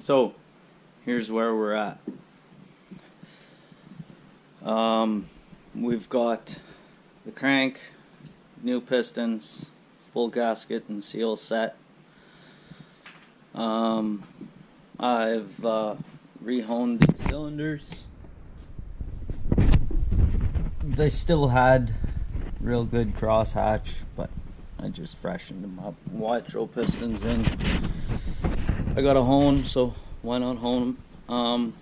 So here's where we're at. We've got the crank, new pistons, full gasket and seal set. I've rehoned these cylinders. They still had real good crosshatch, but I just freshened them up. Why throw pistons in? I got a hone, so why not hone them?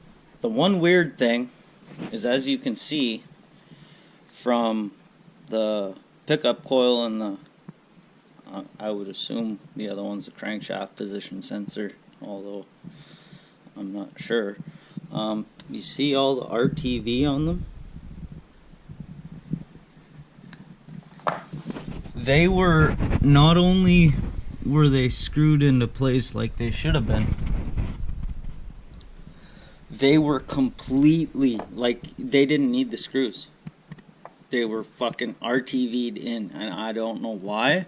The one weird thing is, as you can see from the pickup coil and the I would assume the other one's a crankshaft position sensor, although I'm not sure. You see all the RTV on them? They were, not only were they screwed into place like they should have been, they were completely, like, they didn't need the screws. They were fucking RTV'd in, and I don't know why.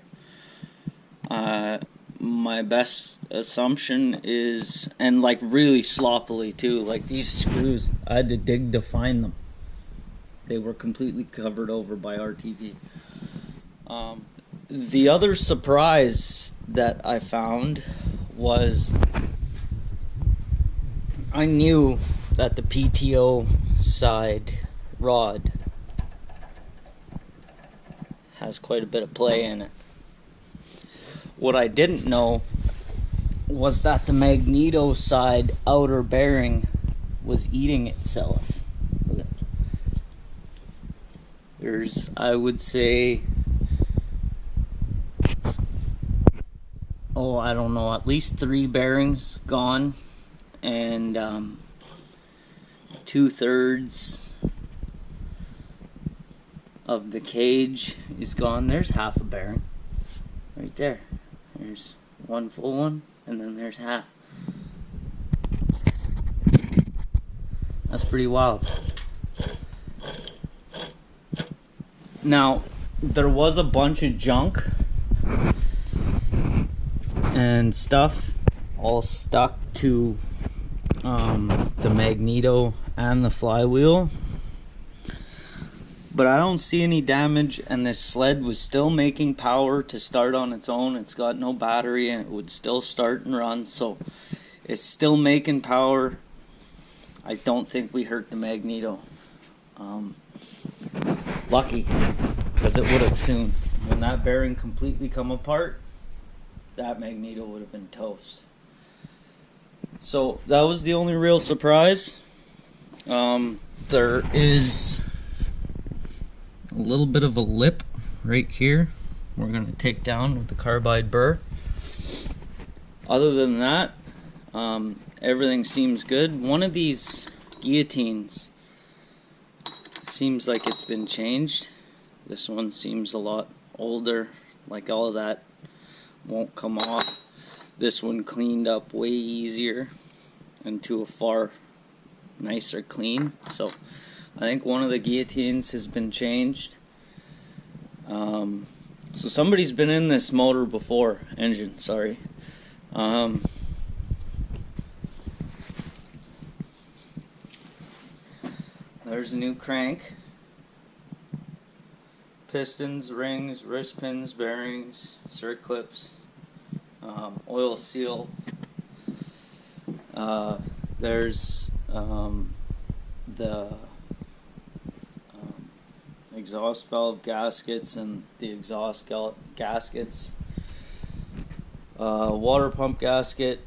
My best assumption is, and like really sloppily too, like these screws, I had to dig to find them. They were completely covered over by RTV. The other surprise that I found was, I knew that the PTO side rod has quite a bit of play in it. What I didn't know was that the magneto side outer bearing was eating itself. There's, I would say, I don't know, at least 3 bearings gone, and 2/3 of the cage is gone. There's half a bearing right there. There's one full one, and then there's half. That's pretty wild. Now, there was a bunch of junk and stuff all stuck to the magneto and the flywheel, but I don't see any damage, and this sled was still making power to start on its own. It's got no battery and it would still start and run, so it's still making power. I don't think we hurt the magneto. Lucky, because it would have soon. When that bearing completely come apart, that magneto would have been toast. So that was the only real surprise. There is a little bit of a lip right here we're going to take down with the carbide burr. Other than that, everything seems good. One of these guillotines seems like it's been changed. This one seems a lot older, like all of that won't come off. This one cleaned up way easier and to a far nicer clean. So I think one of the guillotines has been changed. So somebody's been in this motor before, engine, sorry. There's a new crank. Pistons, rings, wrist pins, bearings, circlips, oil seal. There's the exhaust valve gaskets and the exhaust gaskets, water pump gasket,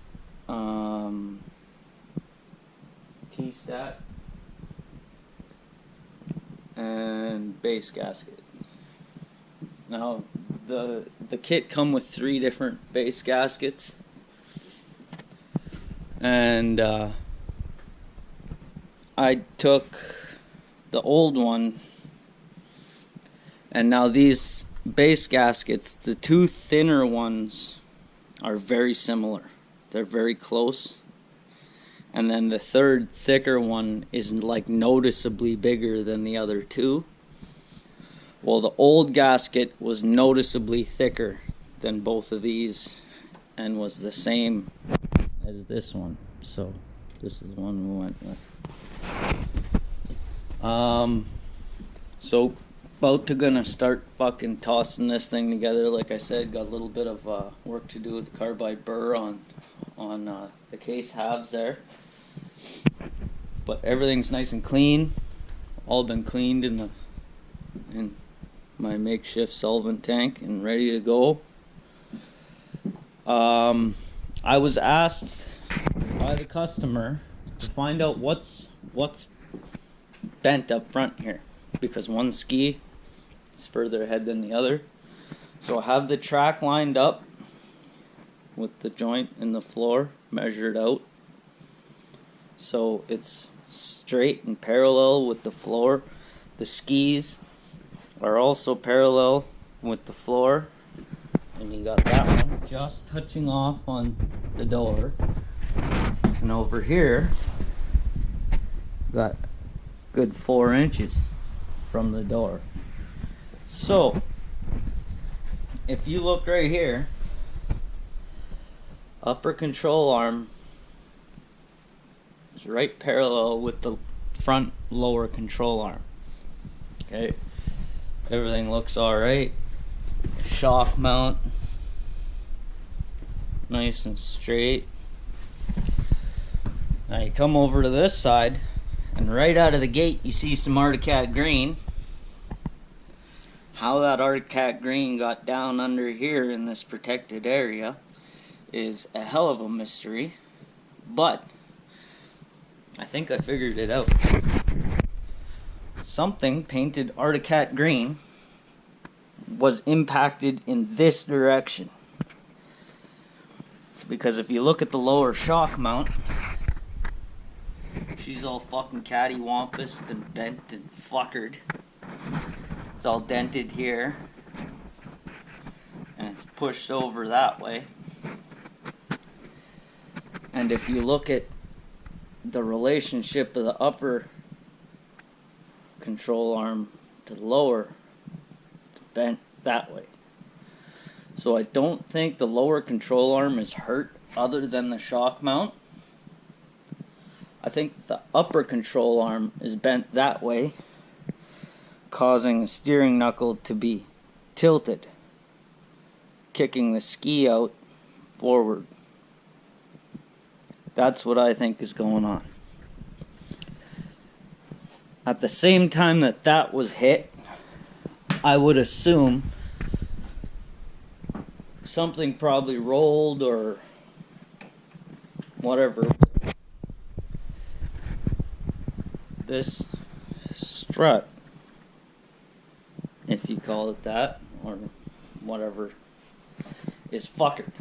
T-stat, and base gasket. Now the kit come with 3 different base gaskets, and I took the old one, and now these base gaskets, the 2 thinner ones are very similar. They're very close. And then the 3rd thicker one is like noticeably bigger than the other 2. Well, the old gasket was noticeably thicker than both of these and was the same as this one. so this is the one we went with. So about to gonna start fucking tossing this thing together. Like I said, got a little bit of work to do with the carbide burr on the case halves there, but everything's nice and clean, all been cleaned in my makeshift solvent tank and ready to go. I was asked by the customer to find out what's bent up front here, because one ski is further ahead than the other. So I have the track lined up with the joint in the floor measured out, so it's straight and parallel with the floor. The skis are also parallel with the floor, and you got that one just touching off on the door, and over here got good 4 inches from the door. So if you look right here, upper control arm is right parallel with the front lower control arm. Okay, everything looks alright. Shock mount nice and straight. Now you come over to this side, and right out of the gate you see some Arctic green. How that Arctic green got down under here in this protected area is a hell of a mystery, but I think I figured it out. Something painted Arctic green was impacted in this direction, because if you look at the lower shock mount, she's all fucking cattywampus and bent and fuckered. It's all dented here, and it's pushed over that way. And if you look at the relationship of the upper control arm to the lower, it's bent that way. So I don't think the lower control arm is hurt other than the shock mount. I think the upper control arm is bent that way, causing the steering knuckle to be tilted, kicking the ski out forward. That's what I think is going on. At the same time that that was hit, I would assume something probably rolled or whatever. This strut, if you call it that, or whatever, is fuckered.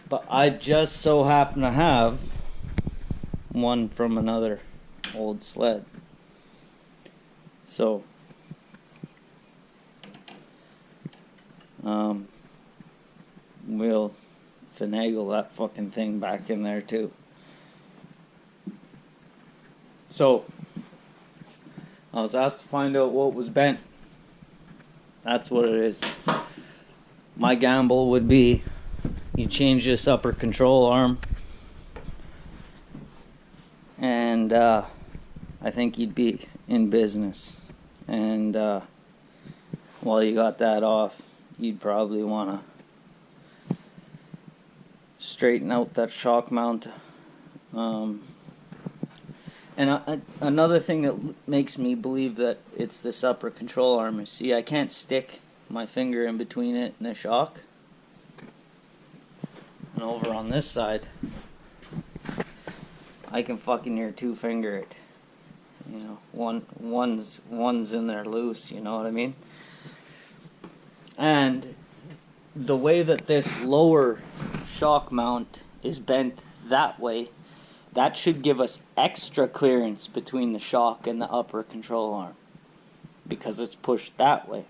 But I just so happen to have one from another old sled. So we'll finagle that fucking thing back in there too. So I was asked to find out what was bent. That's what it is. My gamble would be you change this upper control arm, and I think you'd be in business. And while you got that off, you'd probably want to straighten out that shock mount. And another thing that makes me believe that it's this upper control arm is, see, I can't stick my finger in between it and the shock. And over on this side, I can fucking near 2-finger it. You know, one's in there loose, you know what I mean? And the way that this lower shock mount is bent that way, that should give us extra clearance between the shock and the upper control arm, because it's pushed that way.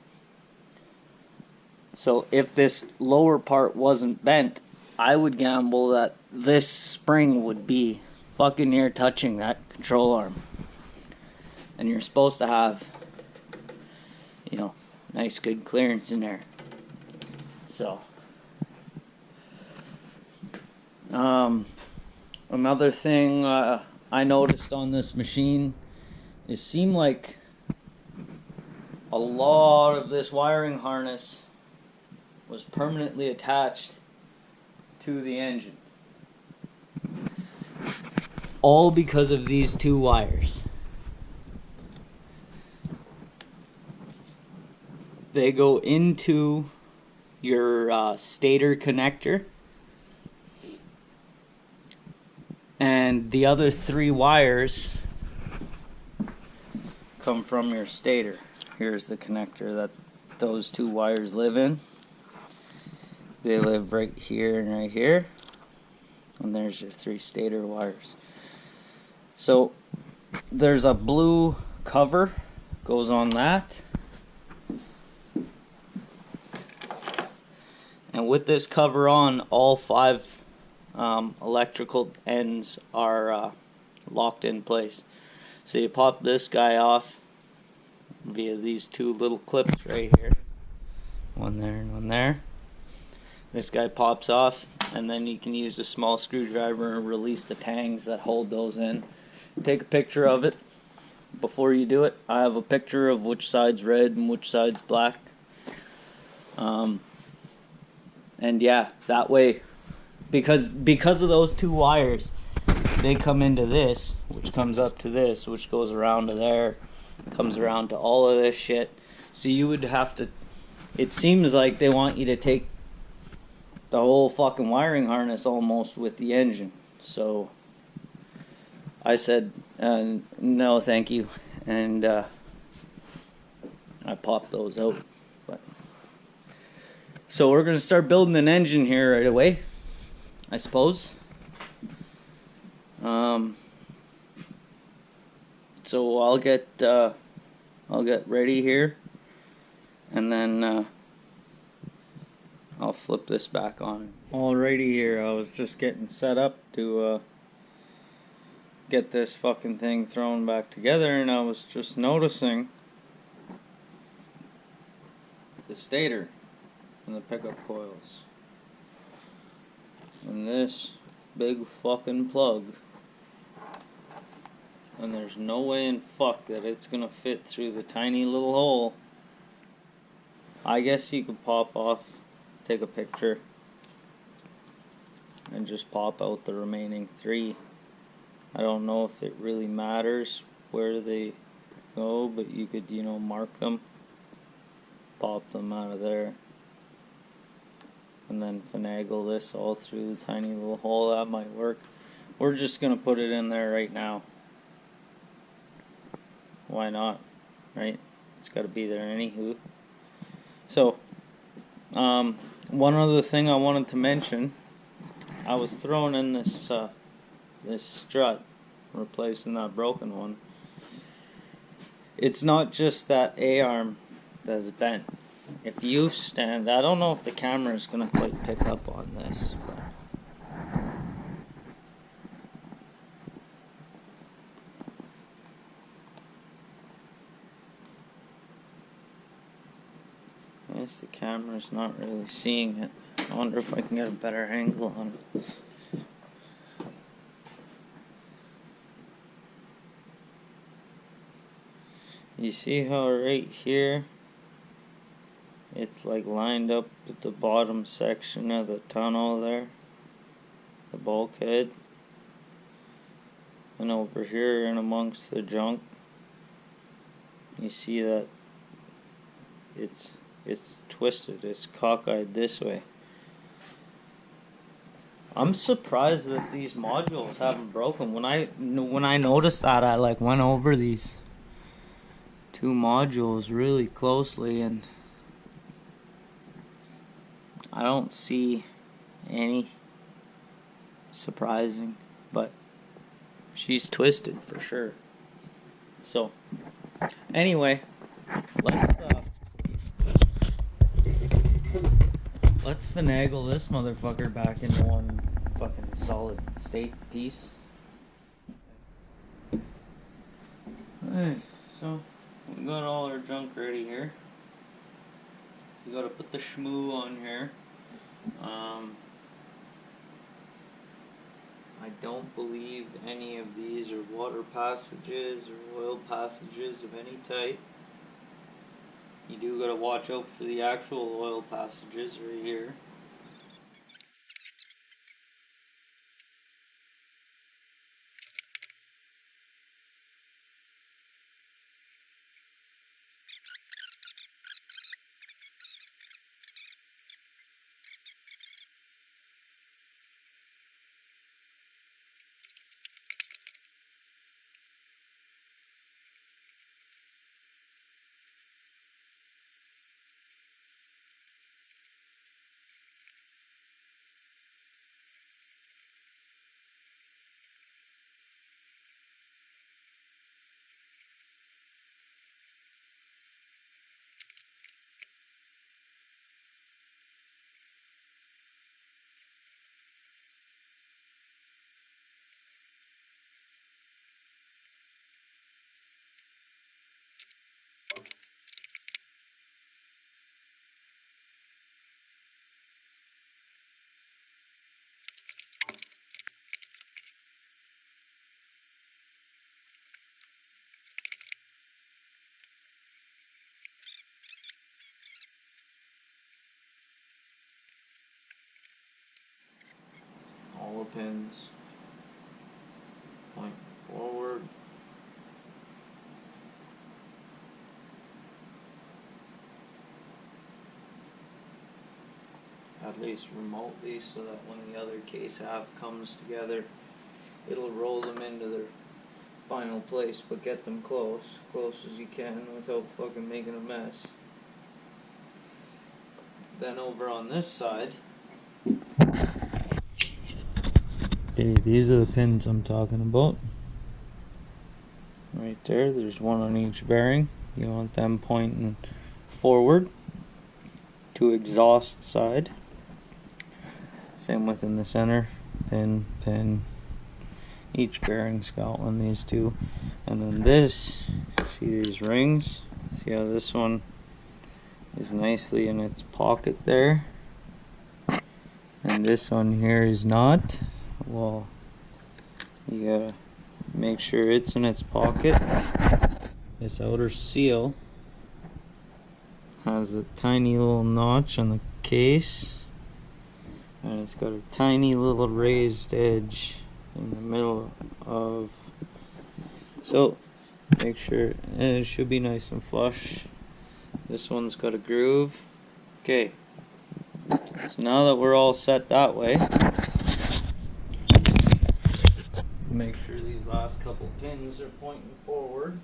So if this lower part wasn't bent, I would gamble that this spring would be fucking near touching that control arm. And you're supposed to have, you know, nice good clearance in there. So Another thing I noticed on this machine, it seemed like a lot of this wiring harness was permanently attached to the engine. All because of these two wires. They go into your stator connector, and the other three wires come from your stator. Here's the connector that those two wires live in. They live right here and right here, and there's your three stator wires. So there's a blue cover goes on that, and with this cover on, all five electrical ends are locked in place. So you pop this guy off via these two little clips right here, one there and one there. This guy pops off, and then you can use a small screwdriver and release the tangs that hold those in. Take a picture of it before you do it. I have a picture of which side's red and which side's black. And yeah, that way, because of those two wires, they come into this, which comes up to this, which goes around to there, comes around to all of this shit. So you would have to, it seems like they want you to take the whole fucking wiring harness almost with the engine. So I said, no thank you, and I popped those out. But so we're going to start building an engine here right away, I suppose. So I'll get ready here, and then I'll flip this back on. Alrighty, here I was just getting set up to get this fucking thing thrown back together, and I was just noticing the stator and the pickup coils and this big fucking plug, and there's no way in fuck that it's gonna fit through the tiny little hole. I guess you could pop off, take a picture, and just pop out the remaining three. I don't know if it really matters where they go, but you could, you know, mark them, pop them out of there, and then finagle this all through the tiny little hole. That might work. We're just gonna put it in there right now. Why not, right? It's got to be there anywho. So one other thing I wanted to mention, I was throwing in this this strut, replacing that broken one. It's not just that A-arm that's bent. If you stand, I don't know if the camera is going to quite pick up on this, but I guess the camera's not really seeing it. I wonder if I can get a better angle on it. You see how right here it's like lined up with the bottom section of the tunnel there, the bulkhead, and over here in amongst the junk you see that it's twisted, it's cockeyed this way. I'm surprised that these modules haven't broken. When I noticed that, I like went over these two modules really closely, and I don't see any surprising, but she's twisted for sure. So anyway, let's finagle this motherfucker back into one fucking solid state piece. Alright, so we got all our junk ready here. You gotta put the shmoo on here. I don't believe any of these are water passages or oil passages of any type. You do gotta watch out for the actual oil passages right here. All the pins point forward. At least remotely, so that when the other case half comes together, it'll roll them into their final place, but get them close as you can without fucking making a mess. Then over on this side, okay, these are the pins I'm talking about. Right there, there's one on each bearing. You want them pointing forward to exhaust side. Same within the center, pin. Each bearing's got one, these two. And then this, see these rings? See how this one is nicely in its pocket there? And this one here is not. Well, you gotta make sure it's in its pocket. This outer seal has a tiny little notch on the case. And it's got a tiny little raised edge in the middle of, so make sure, and it should be nice and flush. This one's got a groove. Okay, so now that we're all set that way, make sure these last couple pins are pointing forward.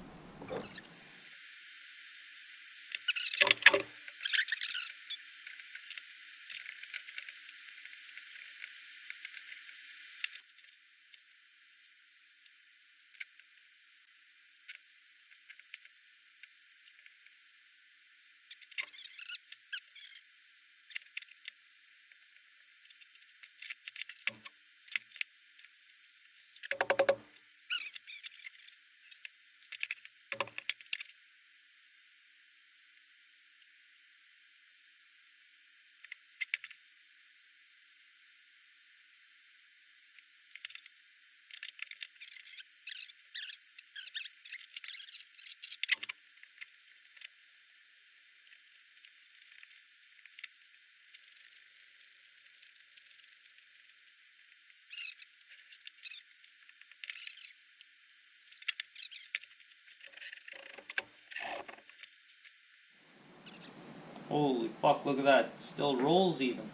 Holy fuck, look at that. It still rolls even.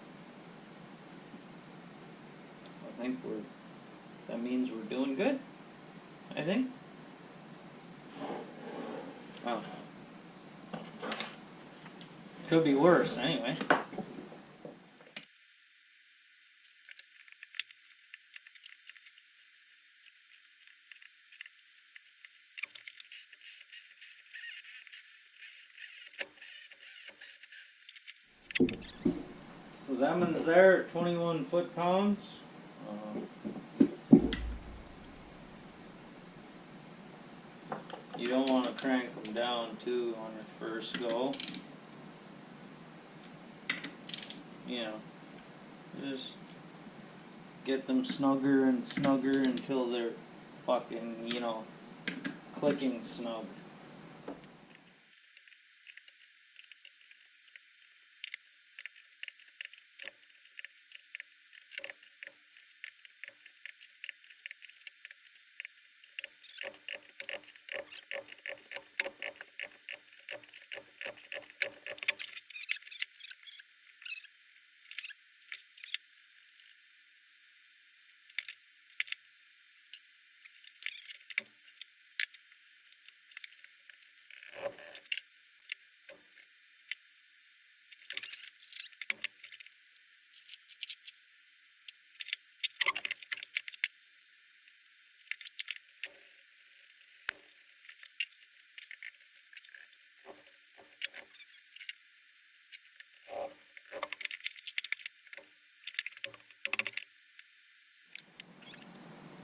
I think that means we're doing good. I think. Oh. Could be worse anyway. So that one's there at 21 foot-pounds. You don't want to crank them down too on your first go. You know, just get them snugger and snugger until they're fucking, you know, clicking snug.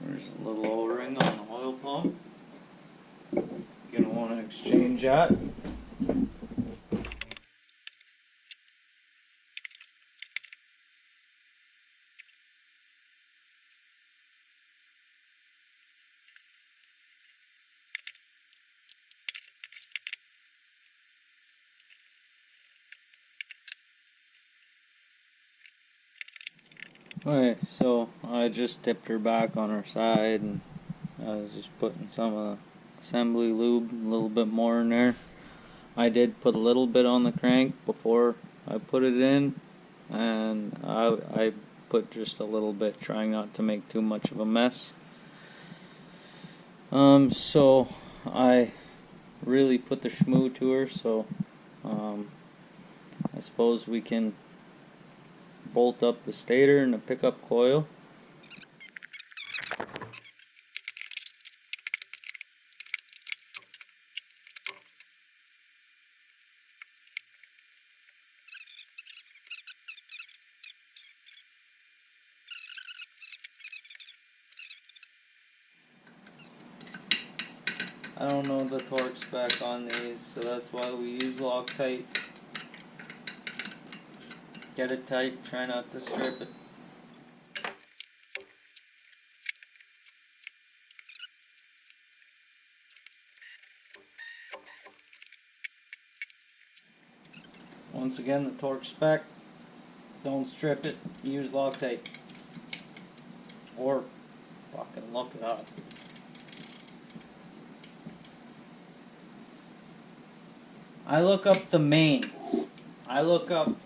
There's a little O-ring on the oil pump. You're gonna want to exchange that. Okay, so I just tipped her back on her side, and I was just putting some of the assembly lube, a little bit more in there. I did put a little bit on the crank before I put it in, and I put just a little bit, trying not to make too much of a mess. So I really put the schmoo to her, so I suppose we can bolt up the stator and the pickup coil. I don't know the torque spec on these, so that's why we use Loctite. Get it tight, try not to strip it. Once again, the torque spec, don't strip it, use Loctite. Or fucking look it up. I look up the mains. I look up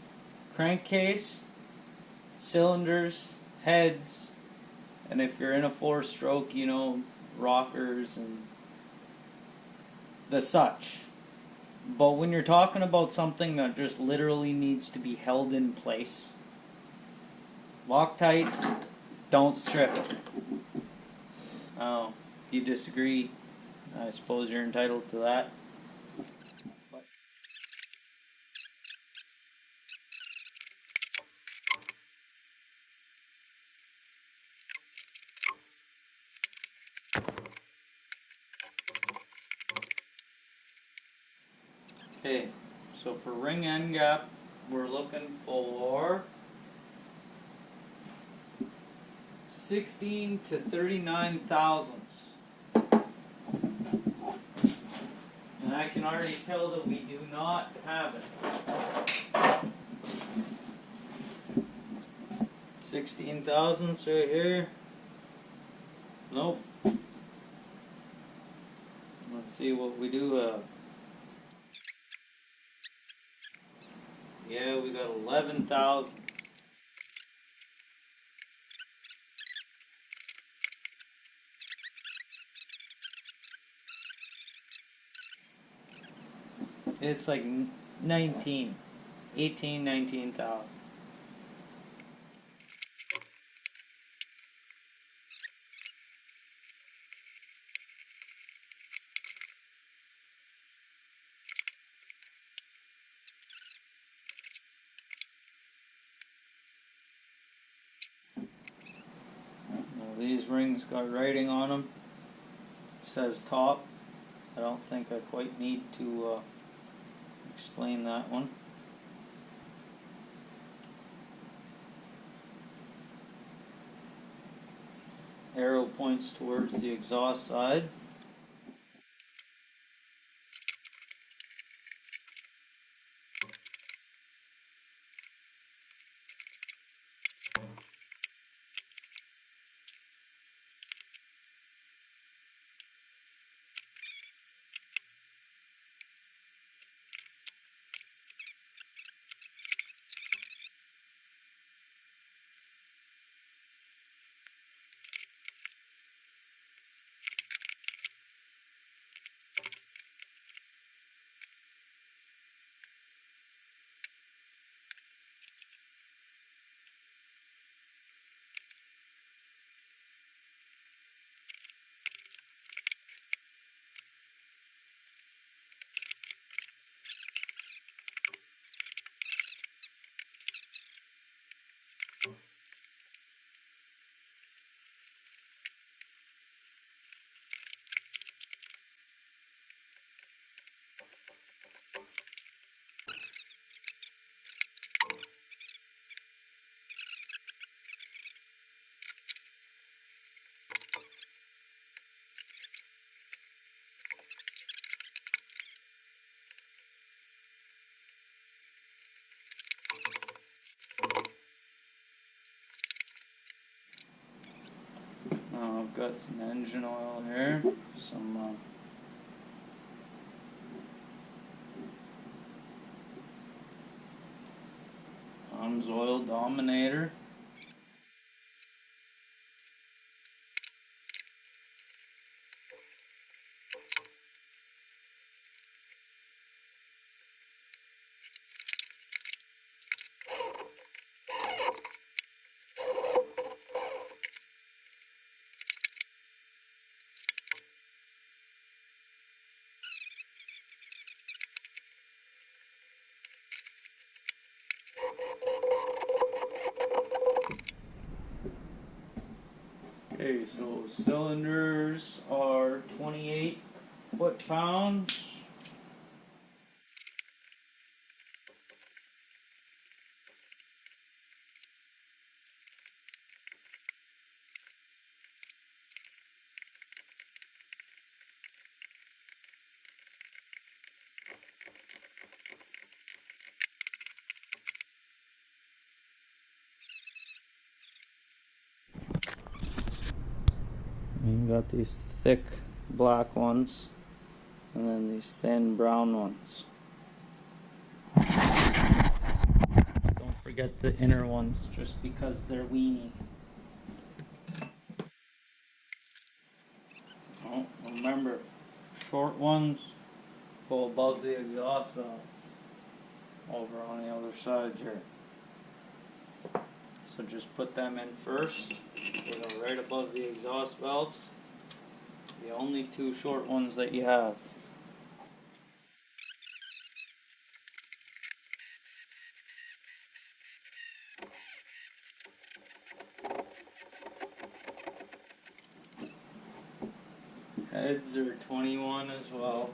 crankcase, cylinders, heads, and if you're in a 4-stroke, you know, rockers and the such. But when you're talking about something that just literally needs to be held in place, Loctite, don't strip it. Oh, if you disagree, I suppose you're entitled to that. Okay, so for ring end gap, we're looking for 16 to 39 thousandths. And I can already tell that we do not have it. 16 thousandths right here. Nope. Let's see what we do have. Yeah, we got 11,000. It's like 19,000. 19,000. These rings got writing on them. It says top. I don't think I quite need to explain that one. points towards the exhaust side. I've got some engine oil here, some Tom's Oil Dominator. Okay, so cylinders are 28 foot-pounds. You got these thick black ones, and then these thin brown ones. Don't forget the inner ones, just because they're weeny. Oh, remember, short ones go above the exhaust valve, over on the other side here. So just put them in first. They go right above the exhaust valves. The only two short ones that you have. Heads are 21 as well.